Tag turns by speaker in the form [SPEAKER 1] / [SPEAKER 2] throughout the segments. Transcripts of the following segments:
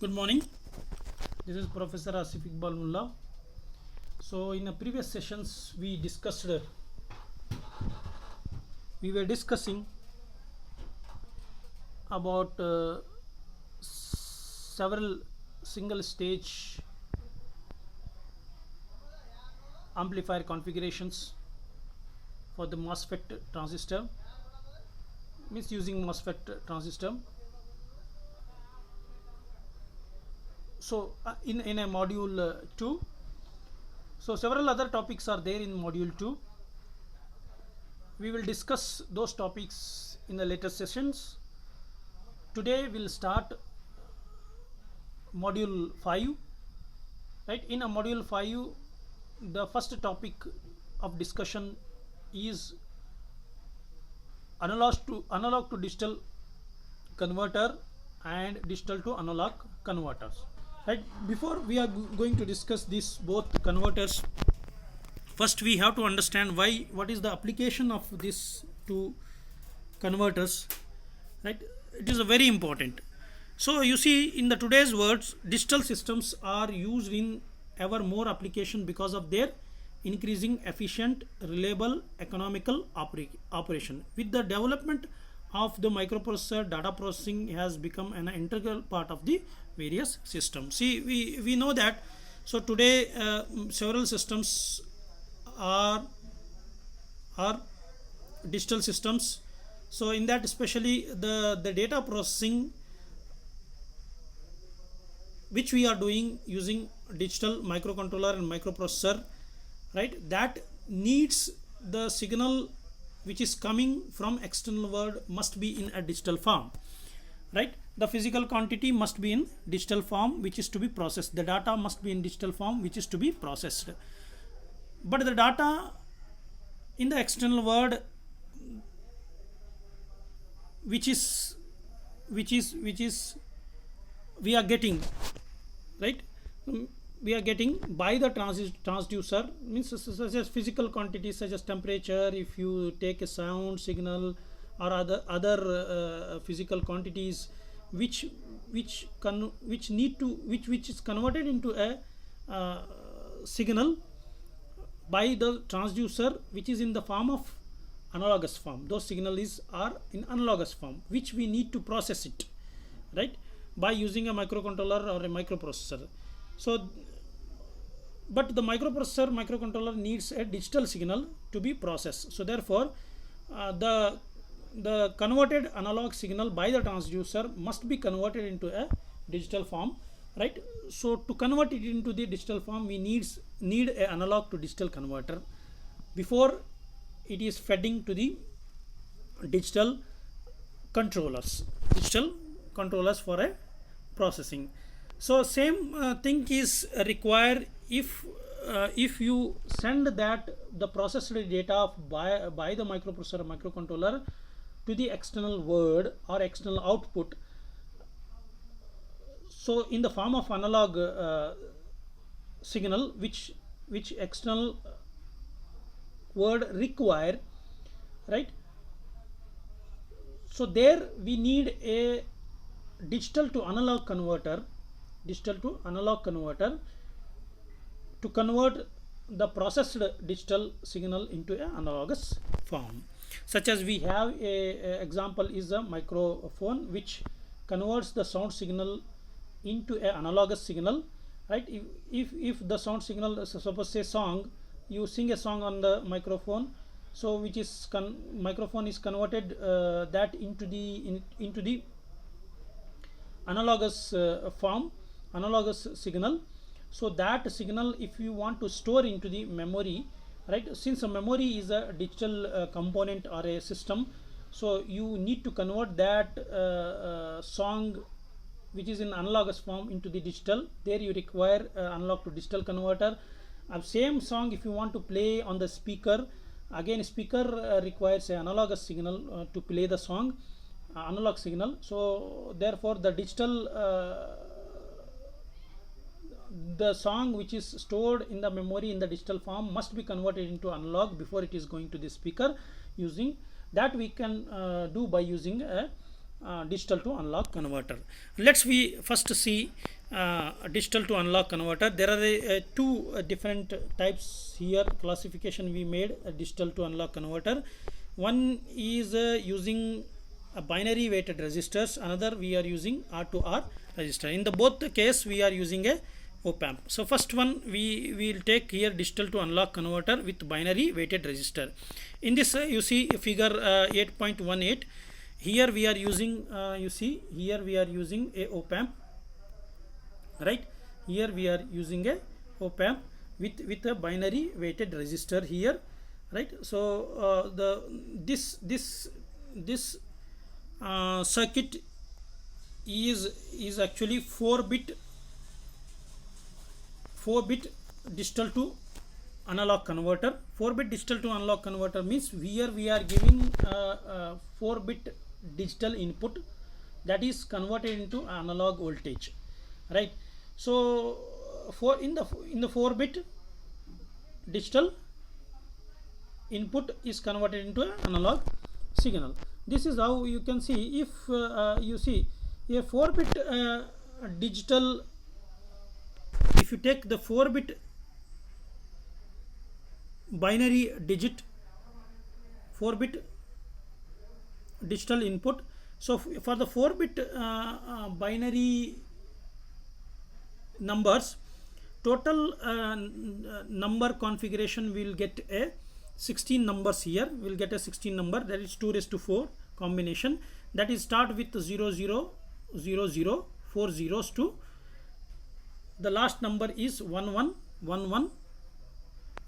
[SPEAKER 1] Good morning. This is Professor Asif Iqbal Mullah. So, in the previous sessions, we were discussing about several single stage amplifier configurations for the MOSFET transistor, means using MOSFET transistor. So, in a module 2, so several other topics are there in module 2. We will discuss those topics in the later sessions. Today we'll start module 5. Right, in a module 5, the first topic of discussion is analog to digital converter and digital to analog converters. Right, before we are going to discuss these both converters, first we have to understand what is the application of these two converters. Right, it is a very important. So you see, in the today's words, digital systems are used in ever more application because of their increasing efficient, reliable, economical operation. With the development of the microprocessor, data processing has become an integral part of the various systems. See, we know that. So today several systems are digital systems. So in that, especially the data processing which we are doing using digital microcontroller and microprocessor, right, that needs the signal which is coming from external world must be in a digital form. Right, the physical quantity must be in digital form which is to be processed. The data must be in digital form which is to be processed. But the data in the external world which is we are getting, right, we are getting by the transducer, means such as physical quantities such as temperature, if you take a sound signal or other physical quantities which is converted into a signal by the transducer, which is in the form of analogous form. Those signals are in analogous form which we need to process it, right, by using a microcontroller or a microprocessor. So but the microcontroller needs a digital signal to be processed. So therefore the converted analog signal by the transducer must be converted into a digital form. Right, so to convert it into the digital form, we need a analog to digital converter before it is feeding to the digital controllers for a processing. So same thing is required if you send that the processed data by the microprocessor or microcontroller to the external world or external output. So in the form of analog signal which external world require, right, so there we need a digital to analog converter to convert the processed digital signal into an analogous form. Such as we have a example is a microphone which converts the sound signal into an analogous signal. Right, if the sound signal, suppose say song, you sing a song on the microphone, so which is microphone is converted that into the analogous form, analogous signal. So that signal, if you want to store into the memory, right, since a memory is a digital component or a system, so you need to convert that song which is in analogous form into the digital. There you require analog to digital converter. Same song, if you want to play on the speaker, again speaker requires an analogous signal to play the song, analog signal. So therefore the digital the song which is stored in the memory in the digital form must be converted into analog before it is going to the speaker. Using that we can do by using a digital to analog converter. Let's we first see digital to analog converter. There are two different types here, classification we made a digital to analog converter. One is using a binary weighted resistors, another we are using R to R resistor. In the both the case we are using a op-amp. So first one we will take here digital to analog converter with binary weighted resistor. In this you see figure 8.18. Here we are using you see here we are using a op-amp, right? Here we are using a op-amp with a binary weighted resistor here, right? So this circuit is actually 4-bit digital to analog converter. 4-bit digital to analog converter means here we are giving 4-bit digital input that is converted into analog voltage, right? So in the 4-bit digital input is converted into an analog signal. This is how you can see. If you see a 4-bit digital, if you take the 4-bit binary digit, 4-bit digital input, so for the 4-bit binary numbers, total number configuration will get a 16 numbers here. We'll get a 16 number, that is 2⁴ combination, that is start with 0 0 0 0, 4 zeros to the last number is 1 1 1 1,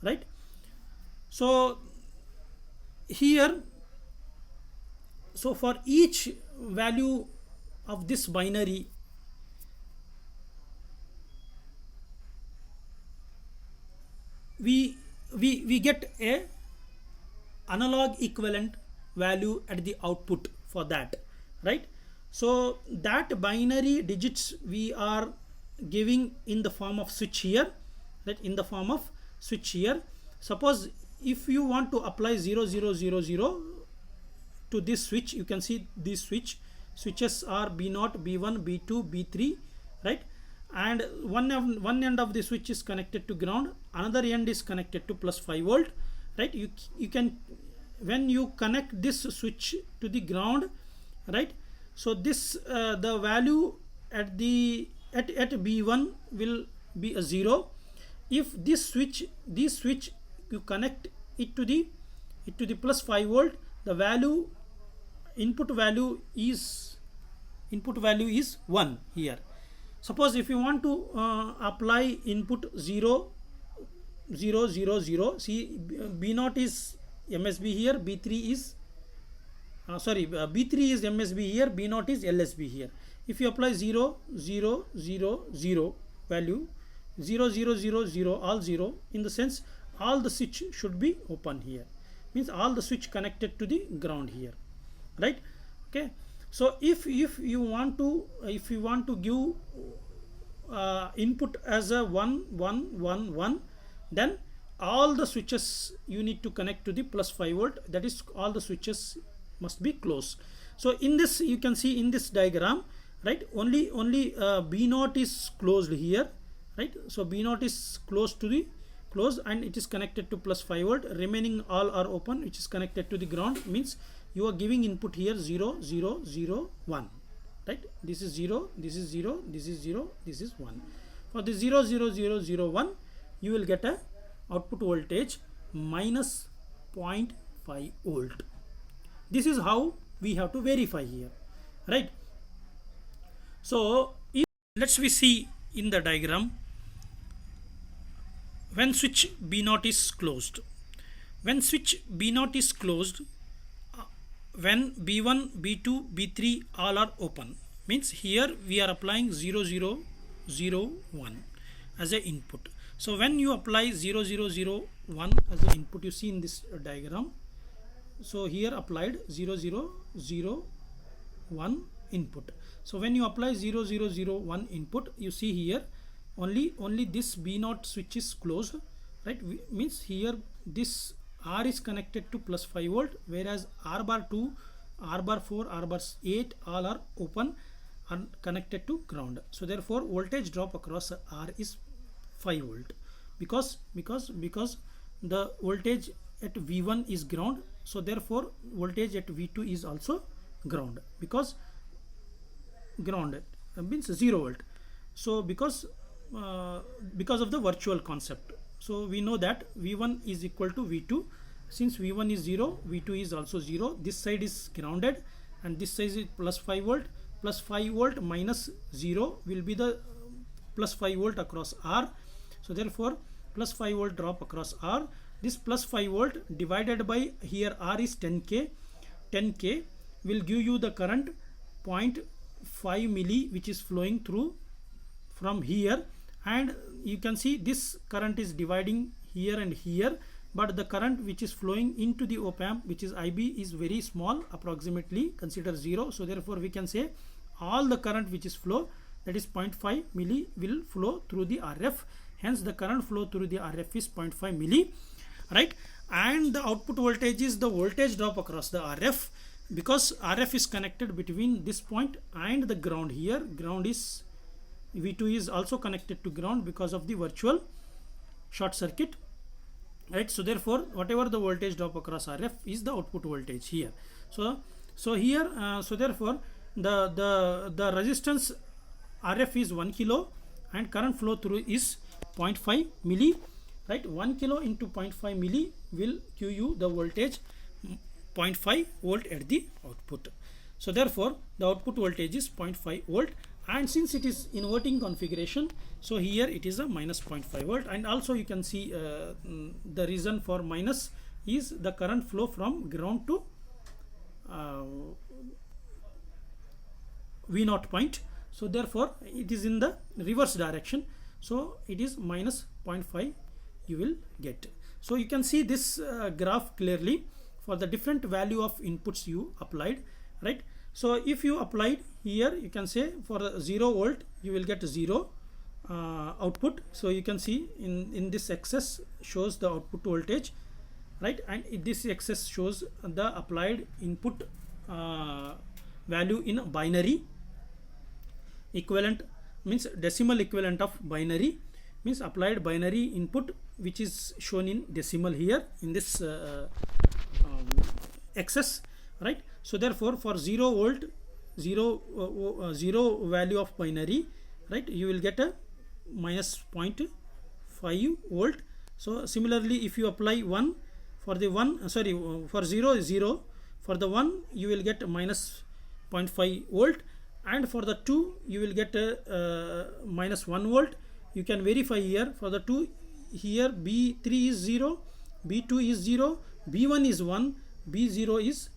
[SPEAKER 1] right? So here, so for each value of this binary, we get a analog equivalent value at the output for that, right? So that binary digits we are giving in the form of switch here, right? In the form of switch here. Suppose if you want to apply 0 0 0 0 to this switch, you can see these switches are B0, B1, B2, B3, right? And one end of the switch is connected to ground, another end is connected to +5 volt, right? You can, when you connect this switch to the ground, right? So this the value at B1 will be a 0. If this switch you connect it to the +5 volt, the value input value is 1 here. Suppose if you want to apply input 0 0 0 0, see B0 is MSB here, B3 is B3 is MSB here, B0 is LSB here. If you apply 0 0 0 0 value, 0 0 0 0 all 0, in the sense all the switch should be open here, means all the switch connected to the ground here, right? Okay, so if you want to give input as a 1 1 1 1, then all the switches you need to connect to the +5 volt, that is all the switches must be closed. So in this you can see in this diagram, right, only B0 is closed here, right? So B0 is closed and it is connected to +5 volt, remaining all are open which is connected to the ground, means you are giving input here 0 0 0 1, right? This is 0, this is 0, this is 0, this is 1. For the 0 0 0 0 1, you will get a output voltage -0.5 volt. This is how we have to verify here, right? So let's we see in the diagram, when switch B0 is closed, when switch B0 is closed, when B1, B2, B3 all are open, means here we are applying 0 0 0 1 as a input. So when you apply 0 0 0 1 as an input, you see in this diagram, so here applied 0 0 0 1 input. So when you apply 0 0 0 1 input, you see here only this B0 switch is closed, right? Means here this R is connected to +5 volt, whereas R bar 2 R bar 4, R bar 8 all are open and connected to ground. So therefore voltage drop across R is 5 volt because the voltage at V1 is ground. So therefore voltage at V2 is also ground because ground means 0 volt. So because of the virtual concept, so we know that V1 is equal to V2. Since V1 is 0, V2 is also 0. This side is grounded and this side is plus 5 volt. Plus 5 volt minus 0 will be the plus 5 volt across R. So therefore plus 5 volt drop across R. This plus 5 volt divided by here R is 10k. 10k will give you the current 0.5 milli which is flowing through from here, and you can see this current is dividing here and here, but the current which is flowing into the op amp, which is IB, is very small, approximately consider 0. So therefore we can say all the current which is flow, that is 0.5 milli, will flow through the RF. Hence the current flow through the RF is 0.5 milli, right? And the output voltage is the voltage drop across the RF, because RF is connected between this point and the ground. Here ground is V2 is also connected to ground because of the virtual short circuit, right? So therefore whatever the voltage drop across RF is the output voltage here. So here so therefore the resistance RF is 1 kilo and current flow through is 0.5 milli, right? 1 kilo into 0.5 milli will give you the voltage 0.5 volt at the output. So therefore the output voltage is 0.5 volt, and since it is inverting configuration, so here it is a minus 0.5 volt. And also you can see the reason for minus is the current flow from ground to V0 point. So therefore it is in the reverse direction, so it is minus 0.5 you will get. So you can see this graph clearly for the different value of inputs you applied, right? So if you applied here, you can say for 0 volt you will get 0 output. So you can see in this excess shows the output voltage, right? And this excess shows the applied input value in binary equivalent, means decimal equivalent of binary, means applied binary input which is shown in decimal here in this excess, right? So therefore for 0 volt 0 value of binary, right, you will get a minus 0.5 volt. So similarly if you apply 1 for the 1 for 0 is 0, for the 1 you will get minus 0.5 volt, and for the 2 you will get minus 1 volt. You can verify here for the 2, here B3 is 0, B2 is 0, B1 is 1, B0 is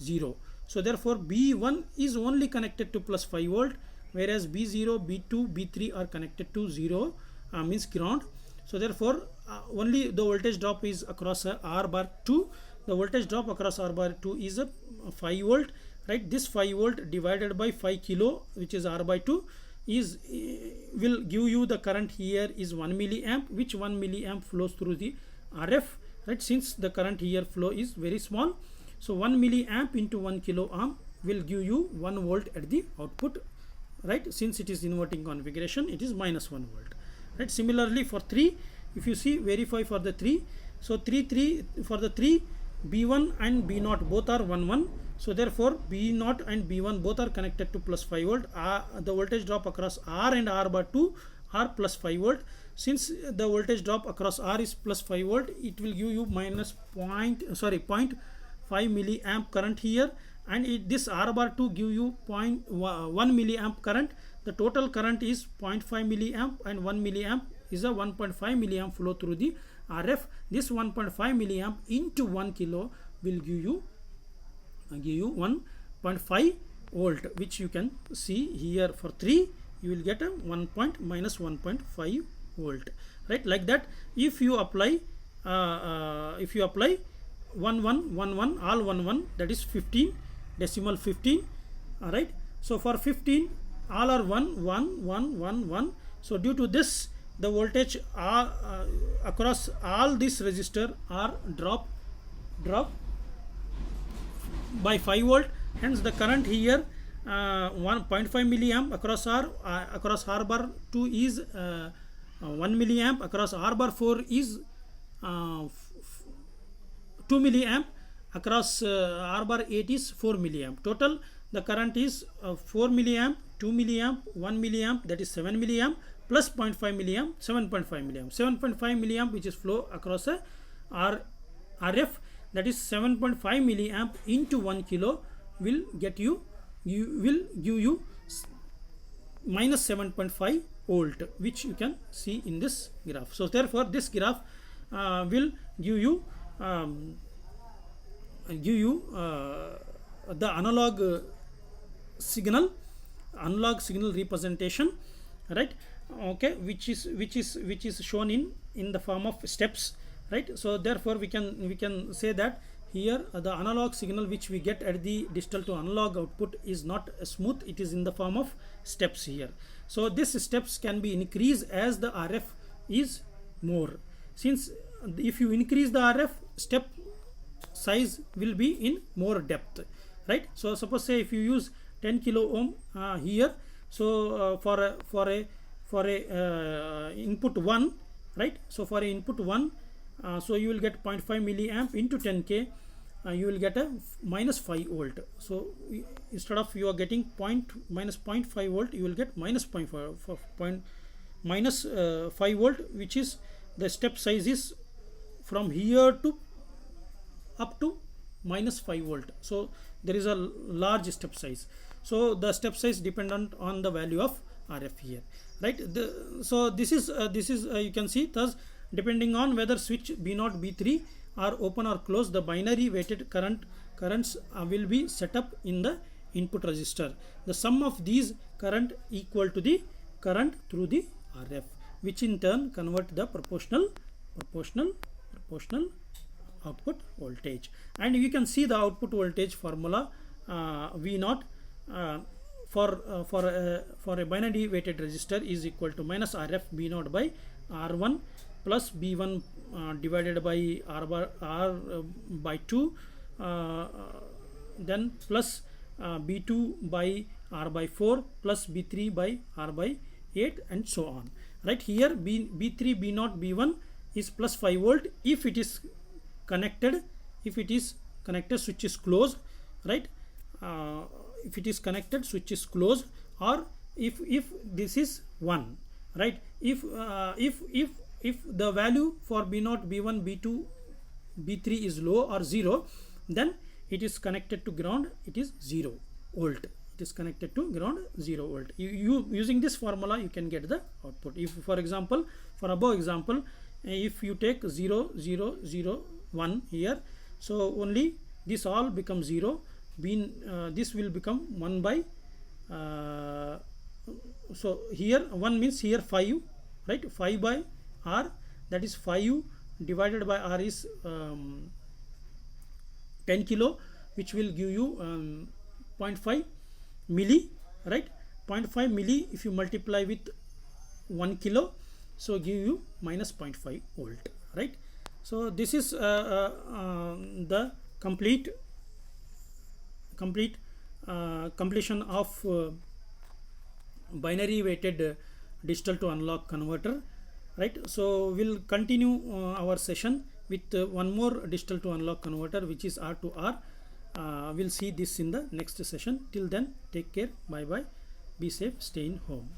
[SPEAKER 1] 0. So therefore B1 is only connected to plus 5 volt, whereas B0, B2, B3 are connected to 0, means ground. So therefore only the voltage drop is across R bar 2. The voltage drop across R bar 2 is a 5 volt, right? This 5 volt divided by 5 kilo, which is R by 2, is will give you the current here is 1 milliamp, which 1 milliamp flows through the RF, right? Since the current here flow is very small, so 1 milliamp into 1 kilo ohm will give you 1 volt at the output, right? Since it is inverting configuration, it is minus 1 volt, right? Similarly for 3, if you see, verify for the 3. So 3 for the 3, B1 and B0 both are 1 so therefore B0 and B1 both are connected to plus 5 volt. The voltage drop across R and R bar 2 are plus 5 volt. Since the voltage drop across R is plus 5 volt, it will give you minus 0.5 milliamp current here, and this R bar 2 give you 0.1 milliamp current. The total current is 0.5 milliamp, and 1 milliamp is a 1.5 milliamp flow through the RF. This 1.5 milliamp into 1 kilo will give you 1.5 volt, which you can see here. For 3 you will get a minus 1.5 volt, right? Like that, if you apply 1111 all 11, that is 15 decimal 15, all right? So for 15 all are 1 1 1 1 1. So due to this, the voltage across all this resistor are drop by 5 volt. hence the current here 1.5 milliamp across R bar 2 is 1 milliamp, across R bar 4 is 2 milliamp, across R bar 8 is 4 milliamp. Total the current is 4 milliamp, 2 milliamp, 1 milliamp, that is 7 milliamp, plus 0.5 milliamp, 7.5 milliamp. 7.5 milliamp which is flow across a RF, that is 7.5 milliamp into 1 kilo will get you will give you minus 7.5 volt, which you can see in this graph. So therefore this graph will give you the analog signal representation, right? Okay, which is shown in the form of steps, right? So therefore we can say that here the analog signal which we get at the digital to analog output is not smooth, it is in the form of steps here. So these steps can be increased as the RF is more, since if you increase the RF, step size will be in more depth, right? So suppose say if you use 10 kilo ohm here, so for a input 1, right? So for a input 1, so you will get 0.5 milliamp into 10k, you will get a minus 5 volt. So instead of you are getting minus 0.5 volt, you will get minus 0.5 5 volt, which is the step size is from here to up to minus 5 volt. So there is a large step size. So the step size dependent on the value of RF here, right? So this is you can see, thus depending on whether switch B0 B3 are open or closed, the binary weighted currents will be set up in the input resistor. The sum of these current equal to the current through the RF, which in turn convert the proportional output voltage. And you can see the output voltage formula V0 for a binary weighted resistor is equal to minus RF B0 by R1 plus B1 divided by R by 2, then plus B2 by R by 4 plus B3 by R by 8, and so on. Right here B3 B0 B1 is plus 5 volt if it is connected, switch is closed, right? If it is connected, switch is closed, or if this is 1, right? If the value for B0 B1 B2 B3 is low or 0, then it is connected to ground, it is 0 volt. It is connected to ground, 0 volt. You using this formula you can get the output. If for example, for above example, if you take 0 0 0 1 here, so only this all becomes 0, this will become 1 by so here 1 means here 5, right? 5 by R, that is 5 divided by R is 10 kilo, which will give you 0.5 milli, right? 0.5 milli if you multiply with 1 kilo, so give you minus 0.5 volt, right? So this is the completion of binary weighted digital to analog converter, right? So we'll continue our session with one more digital to analog converter, which is R to R. We'll see this in the next session. Till then, take care, bye bye, be safe, stay in home.